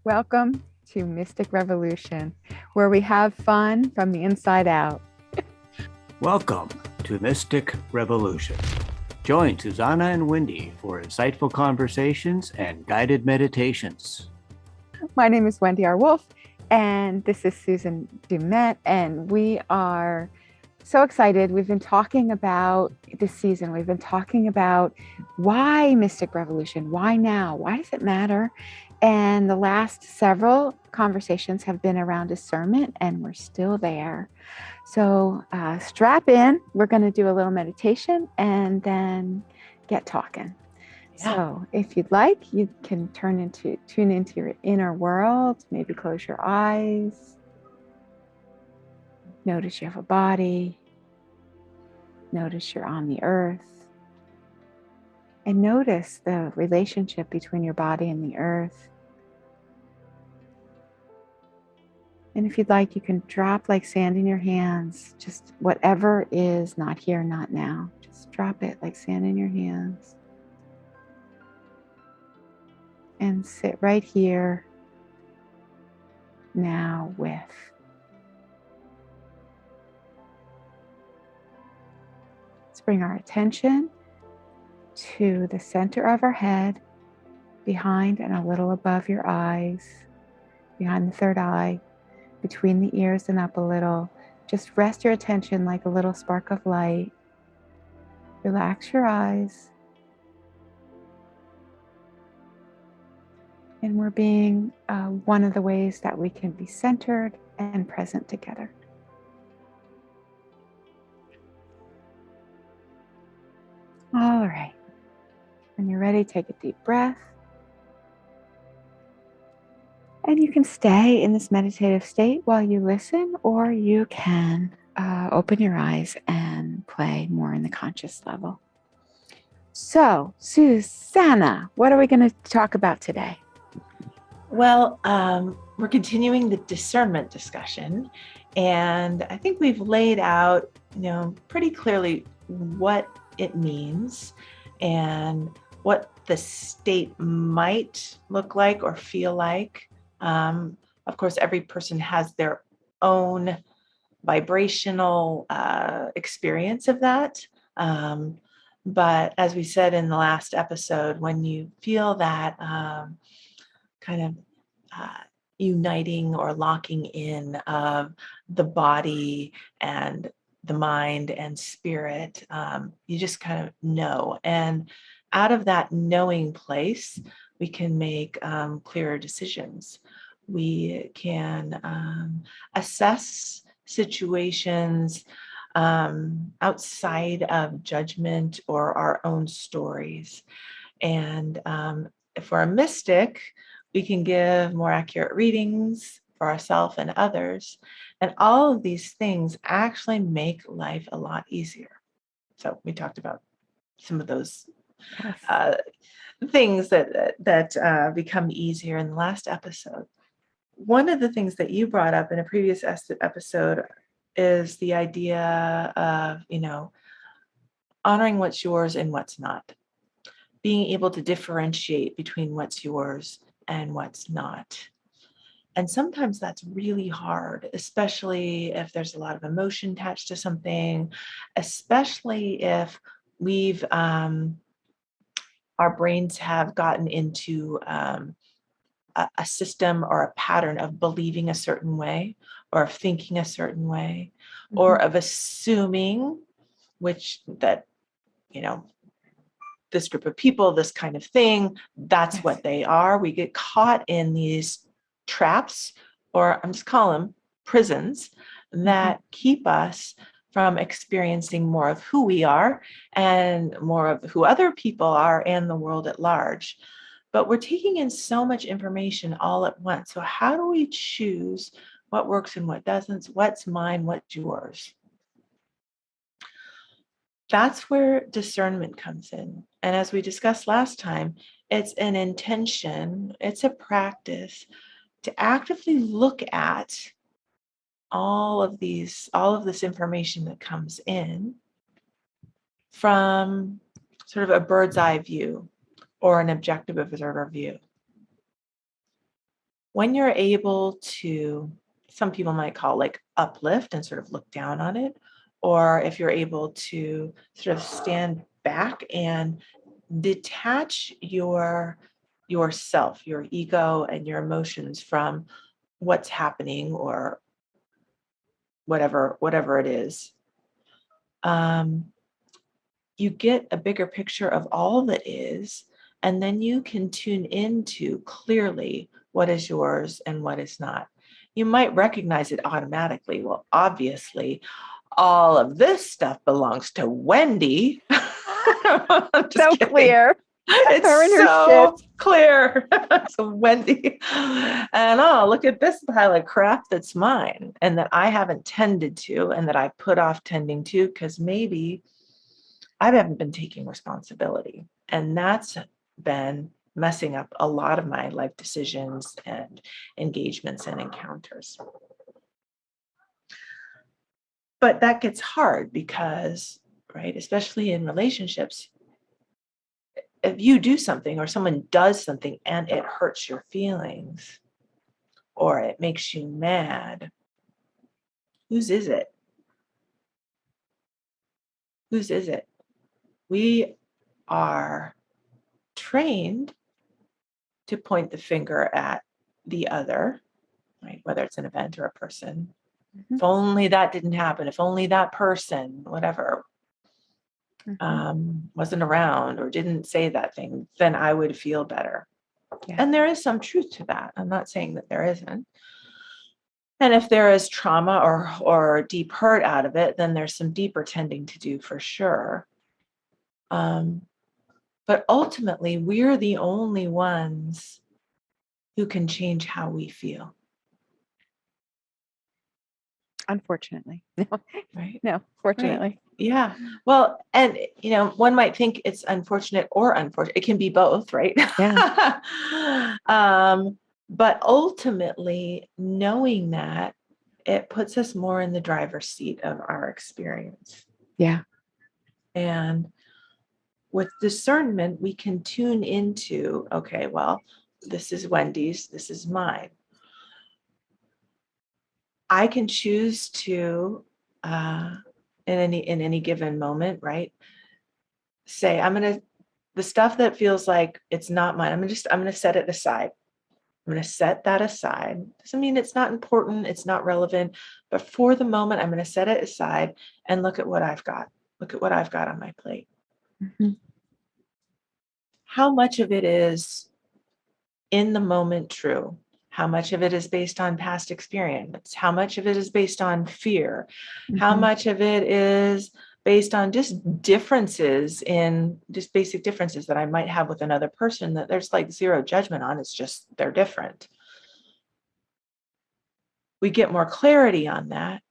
Welcome to Mystic Revolution, where we have fun from the inside out. Welcome to Mystic Revolution. Join Susana and Wendy for insightful conversations and guided meditations. My name is Wendy R. Wolf, and this is Susana Dumett, and we are so excited. We've been talking about this season. We've been talking about why Mystic Revolution? Why now? Why does it matter? And the last several conversations have been around discernment, and we're still there. So strap in. We're going to do a little meditation and then get talking. Yeah. So if you'd like, you can tune into your inner world. Maybe close your eyes. Notice you have a body. Notice you're on the earth. And notice the relationship between your body and the earth. And if you'd like, you can drop like sand in your hands, just whatever is not here, not now. Just drop it like sand in your hands. And sit right here now with. Let's bring our attention to the center of our head, behind and a little above your eyes, behind the third eye, between the ears and up a little. Just rest your attention like a little spark of light. Relax your eyes. And we're being one of the ways that we can be centered and present together. All right. When you're ready, take a deep breath. And you can stay in this meditative state while you listen, or you can open your eyes and play more in the conscious level. So, Susana, what are we going to talk about today? Well, we're continuing the discernment discussion, and I think we've laid out, pretty clearly what it means and what the state might look like or feel like. Of course, every person has their own vibrational experience of that. But as we said in the last episode, when you feel that kind of uniting or locking in of the body and the mind and spirit, you just kind of know. And out of that knowing place, we can make clearer decisions. We can assess situations outside of judgment or our own stories. And if we're a mystic, we can give more accurate readings for ourselves and others. And all of these things actually make life a lot easier. So we talked about some of those things that become easier in the last episode. One of the things that you brought up in a previous episode is the idea of, honoring what's yours and what's not. Being able to differentiate between what's yours and what's not. And sometimes that's really hard, especially if there's a lot of emotion attached to something, especially if we've our brains have gotten into a system or a pattern of believing a certain way or of thinking a certain way, or of assuming that this group of people, this kind of thing, that's what they are. We get caught in these traps, or I'm just calling them prisons, that keep us from experiencing more of who we are and more of who other people are and the world at large. But we're taking in so much information all at once. So how do we choose what works and what doesn't? What's mine? What's yours? That's where discernment comes in. And as we discussed last time, it's an intention, it's a practice to actively look at all of this information that comes in from sort of a bird's eye view or an objective observer view. when you're able to, some people might call like uplift and sort of look down on it, or if you're able to sort of stand back and detach yourself, your ego and your emotions from what's happening or whatever it is, you get a bigger picture of all that is, and then you can tune into clearly what is yours and what is not. You might recognize it automatically. Well, obviously, all of this stuff belongs to Wendy. I'm just So kidding. clear. It's Her and her so clear. So Wendy, and oh, look at this pile of crap that's mine and that I haven't tended to and that I put off tending to because maybe I haven't been taking responsibility. And that's been messing up a lot of my life decisions and engagements and encounters. But that gets hard because, right, especially in relationships, if you do something or someone does something and it hurts your feelings or it makes you mad, whose is it? Whose is it? We are trained to point the finger at the other, right? Whether it's an event or a person. Mm-hmm. If only that didn't happen, if only that person, whatever, wasn't around or didn't say that thing, then I would feel better. Yeah. And there is some truth to that. I'm not saying that there isn't. And if there is trauma or deep hurt out of it, then there's some deeper tending to do for sure. But ultimately, we're the only ones who can change how we feel. Unfortunately. No. Right. No, fortunately. Right. Yeah. Well, and one might think it's unfortunate or unfortunate. It can be both, right? Yeah. But ultimately, knowing that, it puts us more in the driver's seat of our experience. Yeah. And with discernment, we can tune into, okay, well, this is Wendy's, this is mine. I can choose to, in any given moment, right, say, the stuff that feels like it's not mine, I'm going to set it aside. I'm going to set that aside. Doesn't mean it's not important, it's not relevant, but for the moment, I'm going to set it aside and look at what I've got. Look at what I've got on my plate. Mm-hmm. How much of it is in the moment true? How much of it is based on past experience? How much of it is based on fear? Mm-hmm. How much of it is based on just differences just basic differences that I might have with another person that there's like zero judgment on? It's just they're different. We get more clarity on that.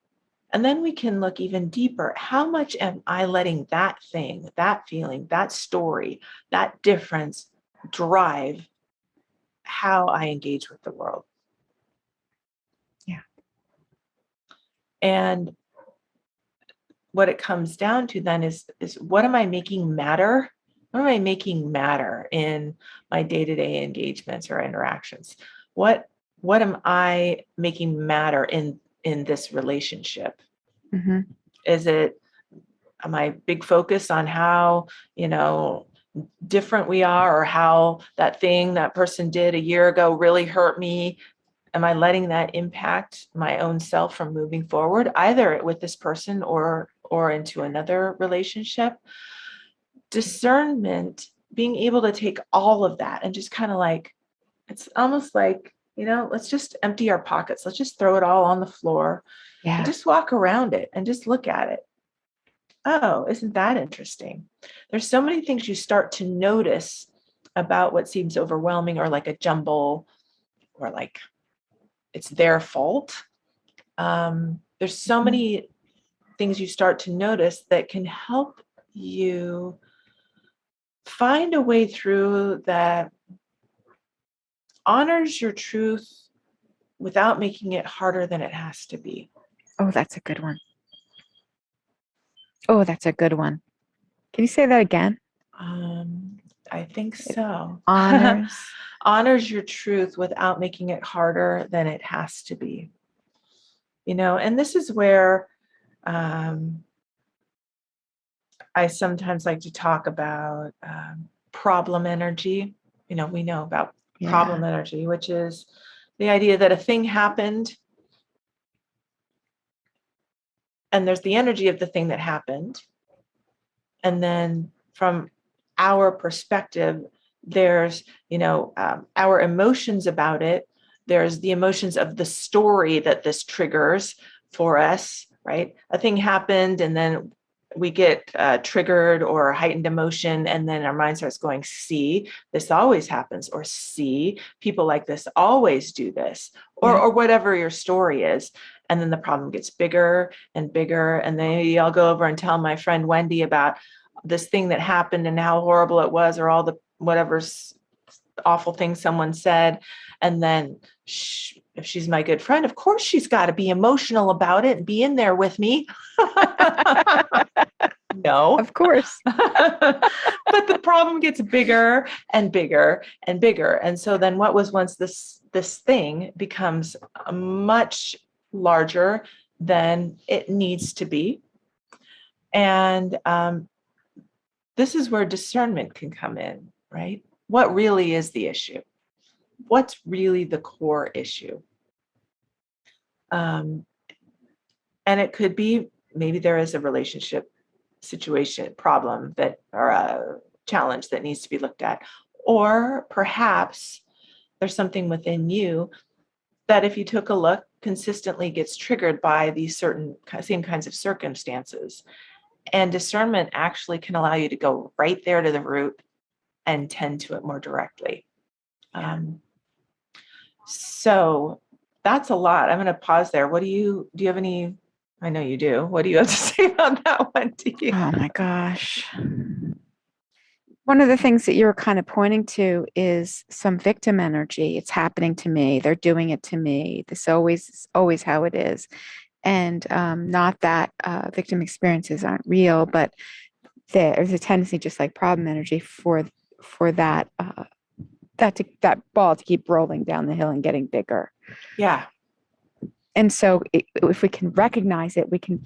And then we can look even deeper. How much am I letting that thing, that feeling, that story, that difference drive how I engage with the world? Yeah. And what it comes down to then is what am I making matter? What am I making matter in my day-to-day engagements or interactions? What am I making matter in this relationship? Mm-hmm. Am I big focus on how, different we are, or how that thing that person did a year ago really hurt me? Am I letting that impact my own self from moving forward, either with this person or into another relationship? Discernment, being able to take all of that and just kind of like, it's almost like, let's just empty our pockets. Let's just throw it all on the floor. Yeah. And just walk around it and just look at it. Oh, isn't that interesting? There's so many things you start to notice about what seems overwhelming or like a jumble or like it's their fault. There's so many things you start to notice that can help you find a way through that honors your truth without making it harder than it has to be. Oh, that's a good one. Oh, that's a good one. Can you say that again? I think so. Honors. Honors your truth without making it harder than it has to be. And this is where I sometimes like to talk about problem energy. We know about problem energy, which is the idea that a thing happened and there's the energy of the thing that happened. And then from our perspective, there's, our emotions about it. There's the emotions of the story that this triggers for us, right? A thing happened and then we get triggered or heightened emotion, and then our mind starts going, see, this always happens, or see, people like this always do this, or whatever your story is. And then the problem gets bigger and bigger. And then I'll go over and tell my friend Wendy about this thing that happened and how horrible it was, or all the whatever awful thing someone said. And then if she's my good friend, of course she's got to be emotional about it and be in there with me. No, of course. But the problem gets bigger and bigger and bigger. And so then what was once this thing becomes much larger than it needs to be. And this is where discernment can come in, right? What really is the issue? What's really the core issue? And it could be maybe there is a relationship situation, problem that, or a challenge that needs to be looked at. Or perhaps there's something within you that if you took a look consistently gets triggered by these certain same kinds of circumstances. And discernment actually can allow you to go right there to the root and tend to it more directly. So that's a lot. I'm going to pause there. Do you have any, I know you do. What do you have to say about that one, Wendy? Oh my gosh. One of the things that you're kind of pointing to is some victim energy. It's happening to me. They're doing it to me. This always how it is. And not that victim experiences aren't real, but there's a tendency, just like problem energy, for that that ball to keep rolling down the hill and getting bigger. Yeah. And so if we can recognize it, we can,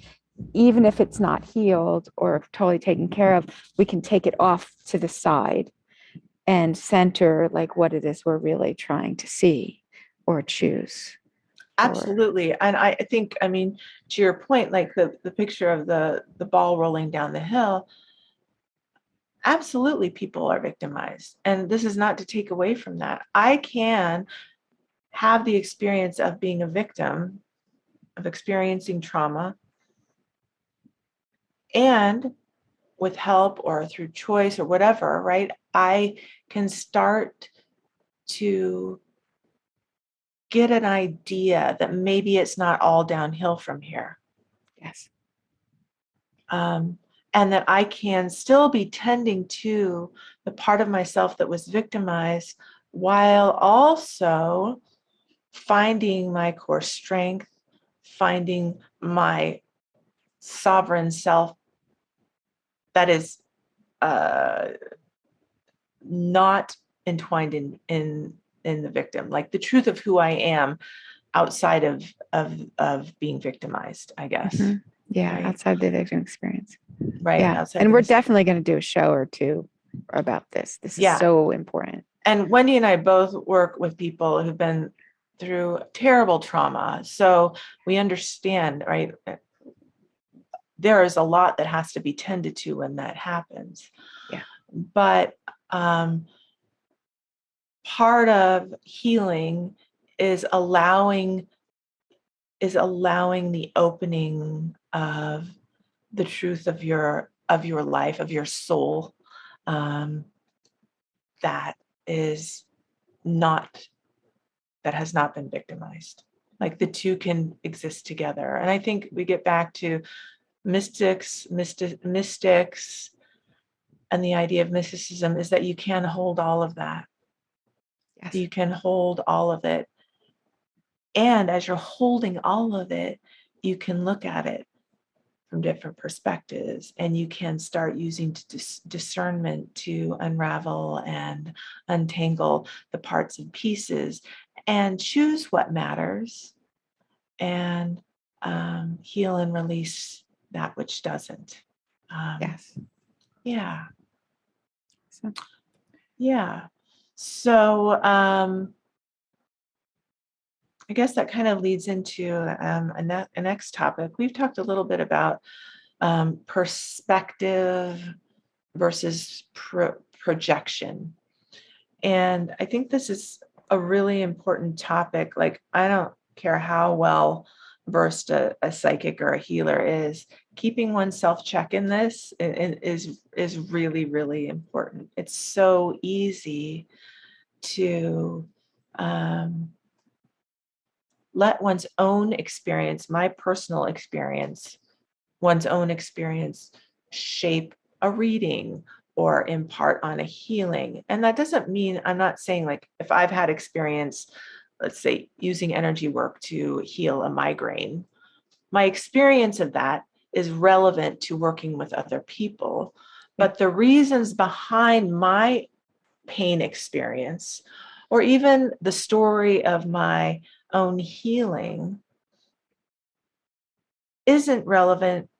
even if it's not healed or totally taken care of, we can take it off to the side and center like what it is we're really trying to see or choose. Absolutely. And I think, to your point, like the picture of the ball rolling down the hill, absolutely people are victimized. And this is not to take away from that. I can have the experience of being a victim, of experiencing trauma, and with help or through choice or whatever, right? I can start to get an idea that maybe it's not all downhill from here. Yes. And that I can still be tending to the part of myself that was victimized while also finding my core strength, finding my sovereign self that is not entwined in the victim, like the truth of who I am outside of being victimized, I guess. Mm-hmm. Yeah, right? Outside the victim experience. Right. Yeah. And we're definitely going to do a show or two about this. This is so important. And Wendy and I both work with people who've been through terrible trauma. So we understand, right? There is a lot that has to be tended to when that happens. Yeah. But part of healing is allowing the opening of the truth of your life, of your soul, that has not been victimized. Like the two can exist together. And I think we get back to mystics, and the idea of mysticism is that you can hold all of that. Yes. You can hold all of it. And as you're holding all of it, you can look at it from different perspectives, and you can start using discernment to unravel and untangle the parts and pieces and choose what matters and heal and release that which doesn't. Yes. Yeah. So, Yeah. So I guess that kind of leads into a next topic. We've talked a little bit about perspective versus projection. And I think this is a really important topic. Like, I don't care how well versed a psychic or a healer is, keeping oneself check in this is really, really important. It's so easy to let one's own experience, my personal experience, one's own experience shape a reading or impart on a healing. And that doesn't mean, I'm not saying like if I've had experience, let's say using energy work to heal a migraine, my experience of that is relevant to working with other people. But the reasons behind my pain experience, or even the story of my own healing, isn't relevant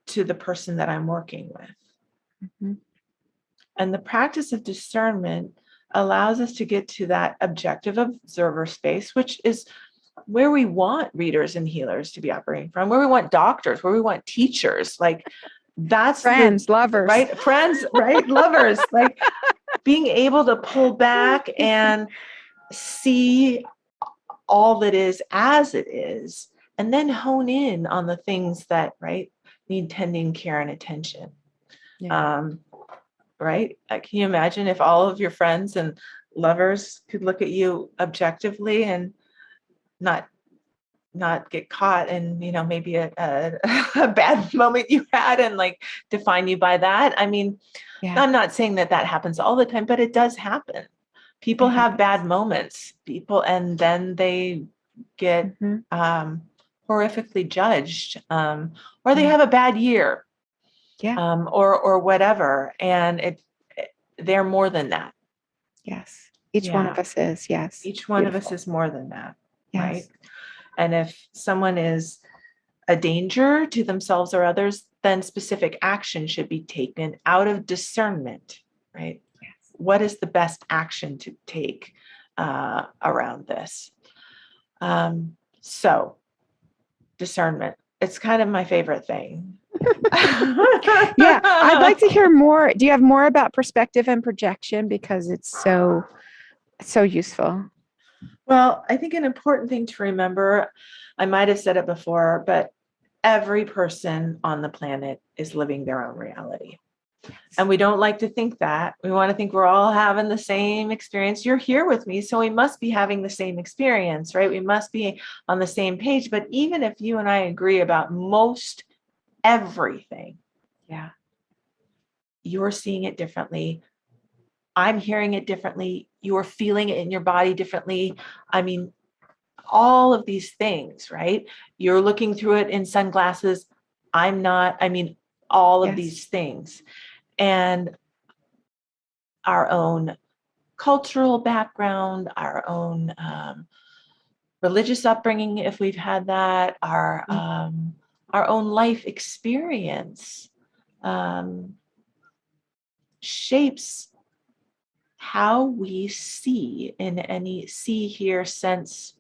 to the person that I'm working with. mm-hmm. And the practice of discernment allows us to get to that objective observer space, which is where we want readers and healers to be operating from, where we want doctors, where we want teachers. Like, that's Friends, lovers. Right? Friends, right? Lovers. Like, being able to pull back and see all that is as it is, and then hone in on the things that, right, need tending care and attention. Yeah. Right? Can you imagine if all of your friends and lovers could look at you objectively and not get caught in, maybe a bad moment you had and like define you by that? I mean, Yeah. I'm not saying that happens all the time, but it does happen. People have bad moments, and then they get horrifically judged, or they have a bad year, or whatever, and they're more than that. Yes, each one of us is. Yes, each one of us is more than that. Yes. Right? And if someone is a danger to themselves or others, then specific action should be taken out of discernment. Right? Yes. What is the best action to take around this? So discernment, it's kind of my favorite thing. Yeah, I'd like to hear more. Do you have more about perspective and projection? Because it's so useful. Well, I think an important thing to remember, I might have said it before, but every person on the planet is living their own reality. And we don't like to think that. We want to think we're all having the same experience. You're here with me, so we must be having the same experience, right? We must be on the same page. But even if you and I agree about most everything, you're seeing it differently. I'm hearing it differently. You're feeling it in your body differently. I mean, all of these things, right? You're looking through it in sunglasses. I'm not. I mean, all of these things. And our own cultural background, our own religious upbringing, if we've had that, our own life experience shapes how we see in any hear, sense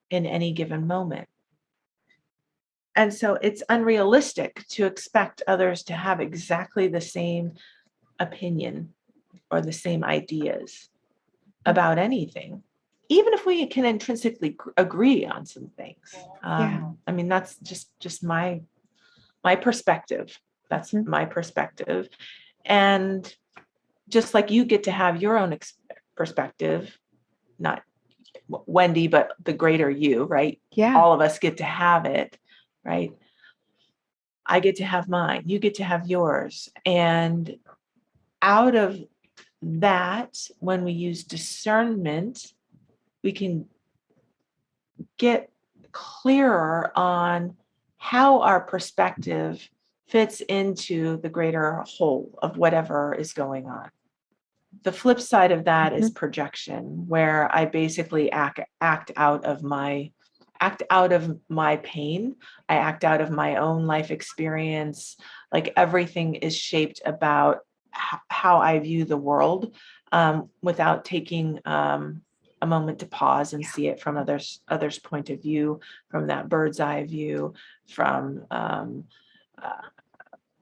in any given moment. And so it's unrealistic to expect others to have exactly the same opinion or the same ideas about anything, even if we can intrinsically agree on some things. I mean, that's just my perspective. That's my perspective. And just like you get to have your own perspective, not Wendy, but the greater you, right? Yeah. All of us get to have it, right? I get to have mine. You get to have yours. And out of that, when we use discernment, we can get clearer on how our perspective fits into the greater whole of whatever is going on. The flip side of that is projection, where I basically act out of my pain. I act out of my own life experience. Like everything is shaped about how I view the world, without taking a moment to pause and see it from others' point of view, from that bird's eye view, from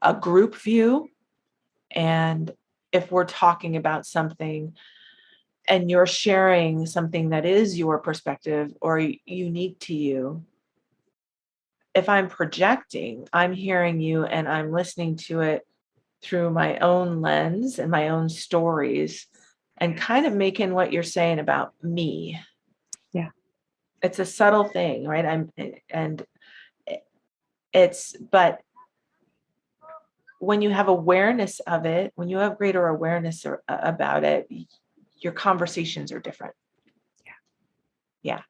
a group view. And if we're talking about something and you're sharing something that is your perspective or unique to you, if I'm projecting, I'm hearing you and I'm listening to it through my own lens and my own stories, and kind of making what you're saying about me. Yeah. It's a subtle thing, right? But when you have awareness of it, when you have greater awareness about it, your conversations are different. Yeah.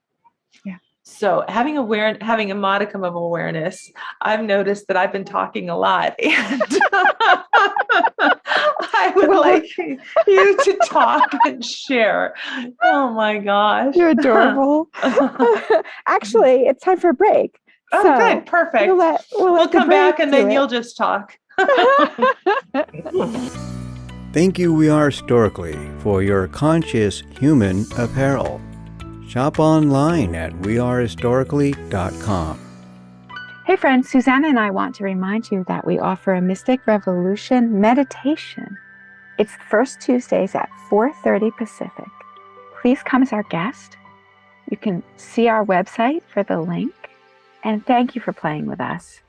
So having a modicum of awareness, I've noticed that I've been talking a lot, and I would like you to talk and share. Oh my gosh. You're adorable. Actually, it's time for a break. Oh, so good. Perfect. We'll come back and then you'll just talk. Thank you, We Are Historically, for your conscious human apparel. Shop online at wearehistorically.com. Hey friends, Susana and I want to remind you that we offer a Mystic Revolution meditation. It's the first Tuesdays at 4:30 Pacific. Please come as our guest. You can see our website for the link. And thank you for playing with us.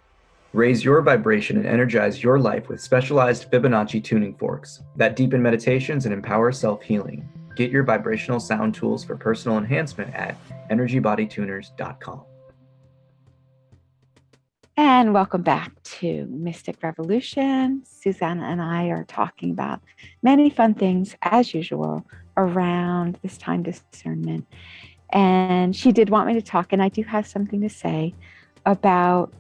Raise your vibration and energize your life with specialized Fibonacci tuning forks that deepen meditations and empower self-healing. Get your vibrational sound tools for personal enhancement at energybodytuners.com. And welcome back to Mystic Revolution. Susana and I are talking about many fun things, as usual, around this time discernment. And she did want me to talk, and I do have something to say about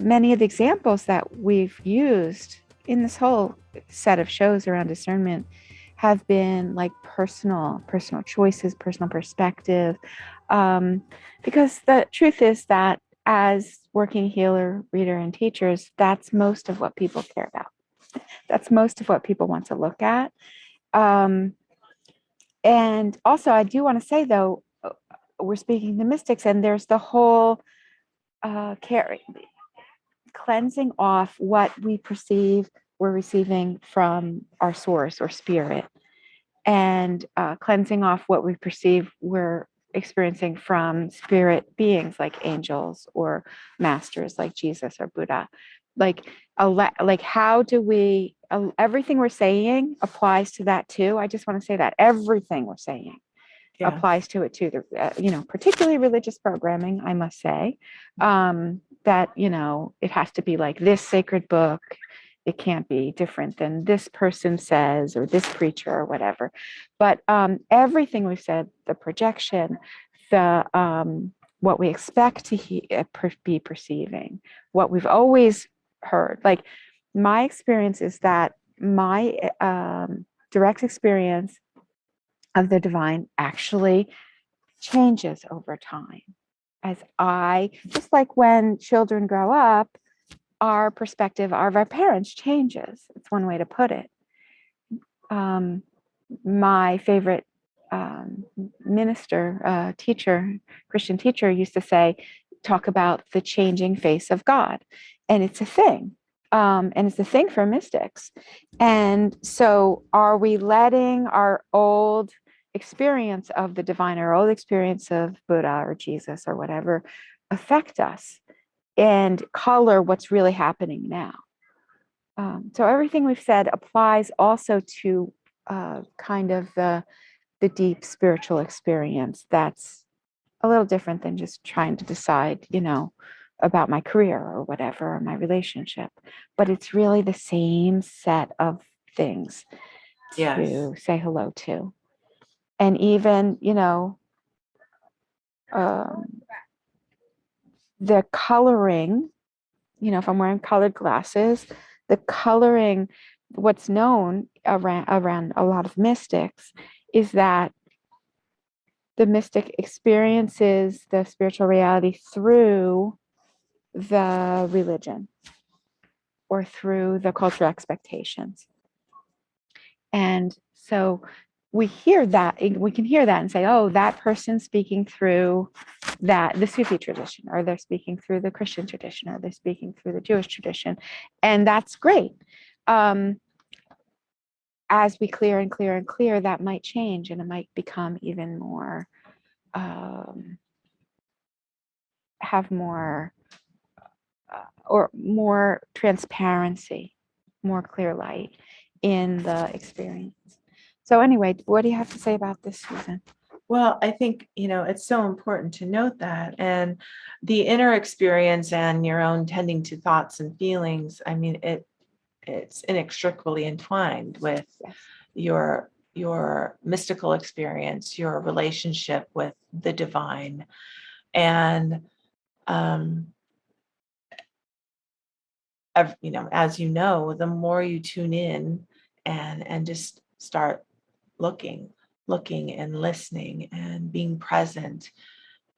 many of the examples that we've used in this whole set of shows around discernment have been like personal choices, personal perspective. Because the truth is that as working healer, reader, and teachers, that's most of what people care about. That's most of what people want to look at. And also, I do want to say, though, we're speaking to mystics, and there's the whole cleansing off what we perceive we're receiving from our source or spirit, and cleansing off what we perceive we're experiencing from spirit beings like angels or masters like Jesus or Buddha. Like how do we, everything we're saying applies to that too. I just want to say that everything we're saying applies to it too. The particularly religious programming, I must say, that it has to be like this sacred book. It can't be different than this person says or this preacher or whatever. But everything we've said, the projection, the what we expect to be perceiving, what we've always heard. Like my experience is that my direct experience of the divine actually changes over time. Just like when children grow up, our perspective of our parents changes. It's one way to put it. My favorite Christian teacher used to talk about the changing face of God. And it's a thing. And it's a thing for mystics. And so are we letting our old experience of the divine, our old experience of Buddha or Jesus or whatever, affect us and color what's really happening now? So everything we've said applies also to kind of the deep spiritual experience that's a little different than just trying to decide, about my career or whatever, or my relationship. But it's really the same set of things to say hello to. And even, the coloring if I'm wearing colored glasses, the coloring, what's known around a lot of mystics is that the mystic experiences the spiritual reality through the religion or through the cultural expectations. And so we can hear that and say, oh, that person's speaking through the Sufi tradition, or they're speaking through the Christian tradition, or they're speaking through the Jewish tradition. And that's great. As we clear and clear and clear, that might change, and it might become even more, have more or more transparency, more clear light in the experience. So anyway, what do you have to say about this, Susan? Well, I think, it's so important to note that. And the inner experience and your own tending to thoughts and feelings, I mean, it's inextricably entwined with your mystical experience, your relationship with the divine. And, as you know, the more you tune in and just start looking and listening and being present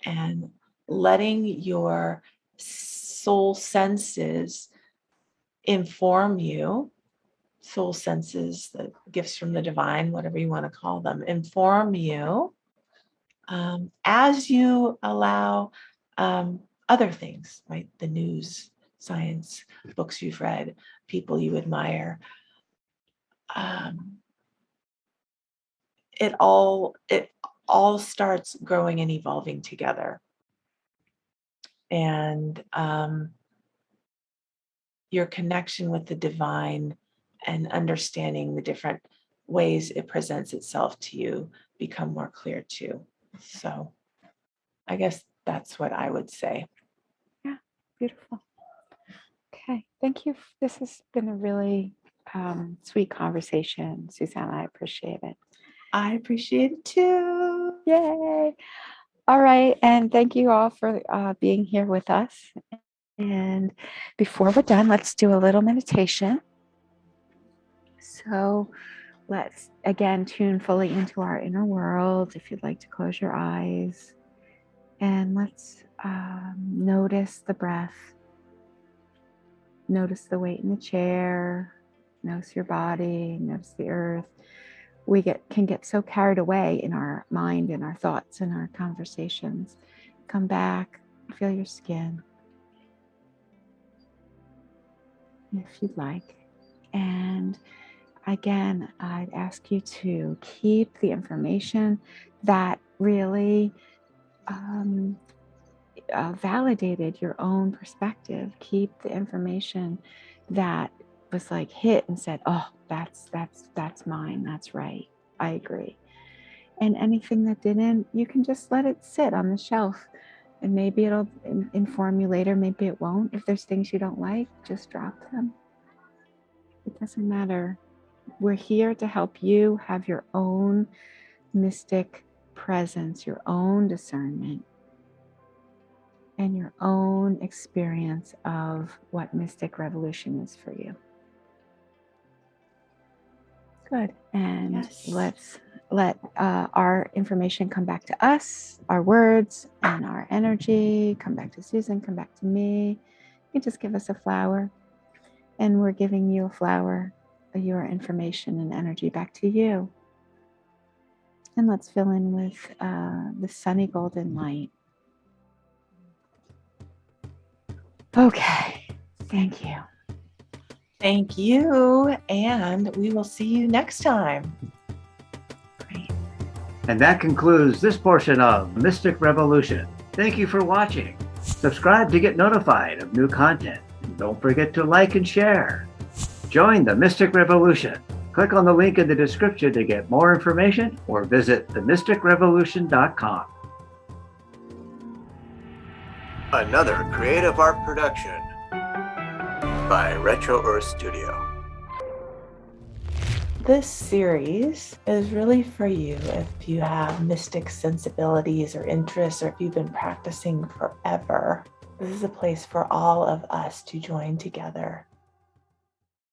and letting your soul senses inform you, soul senses, the gifts from the divine, whatever you want to call them, inform you, as you allow other things, right? The news, science, books you've read, people you admire. It all starts growing and evolving together. And your connection with the divine and understanding the different ways it presents itself to you become more clear too. So I guess that's what I would say. Yeah, beautiful. Okay, thank you. This has been a really sweet conversation, Susana. I appreciate it. I appreciate it too. Yay. All right. And thank you all for being here with us. And before we're done, let's do a little meditation. So let's again tune fully into our inner world. If you'd like to close your eyes, and let's notice the breath. Notice the weight in the chair. Notice your body. Notice the earth. We can get so carried away in our mind and our thoughts and our conversations. Come back, feel your skin, if you'd like. And again, I'd ask you to keep the information that really validated your own perspective. Keep the information that was like hit and said, oh, that's mine, that's right, I agree. And anything that didn't, you can just let it sit on the shelf, and maybe it'll inform you later, maybe it won't. If there's things you don't like, just drop them. It doesn't matter. We're here to help you have your own mystic presence, your own discernment, and your own experience of what mystic revolution is for you. Good. And yes. Let's let our information come back to us, our words and our energy, come back to Susan, come back to me. You just give us a flower, and we're giving you a flower, your information and energy back to you. And let's fill in with the sunny golden light. Okay, thank you. Thank you, and we will see you next time. Great. And that concludes this portion of Mystic Revolution. Thank you for watching. Subscribe to get notified of new content. And don't forget to like and share. Join the Mystic Revolution. Click on the link in the description to get more information, or visit themysticrevolution.com. Another creative art production by Retro Earth Studio. This series is really for you if you have mystic sensibilities or interests, or if you've been practicing forever. This is a place for all of us to join together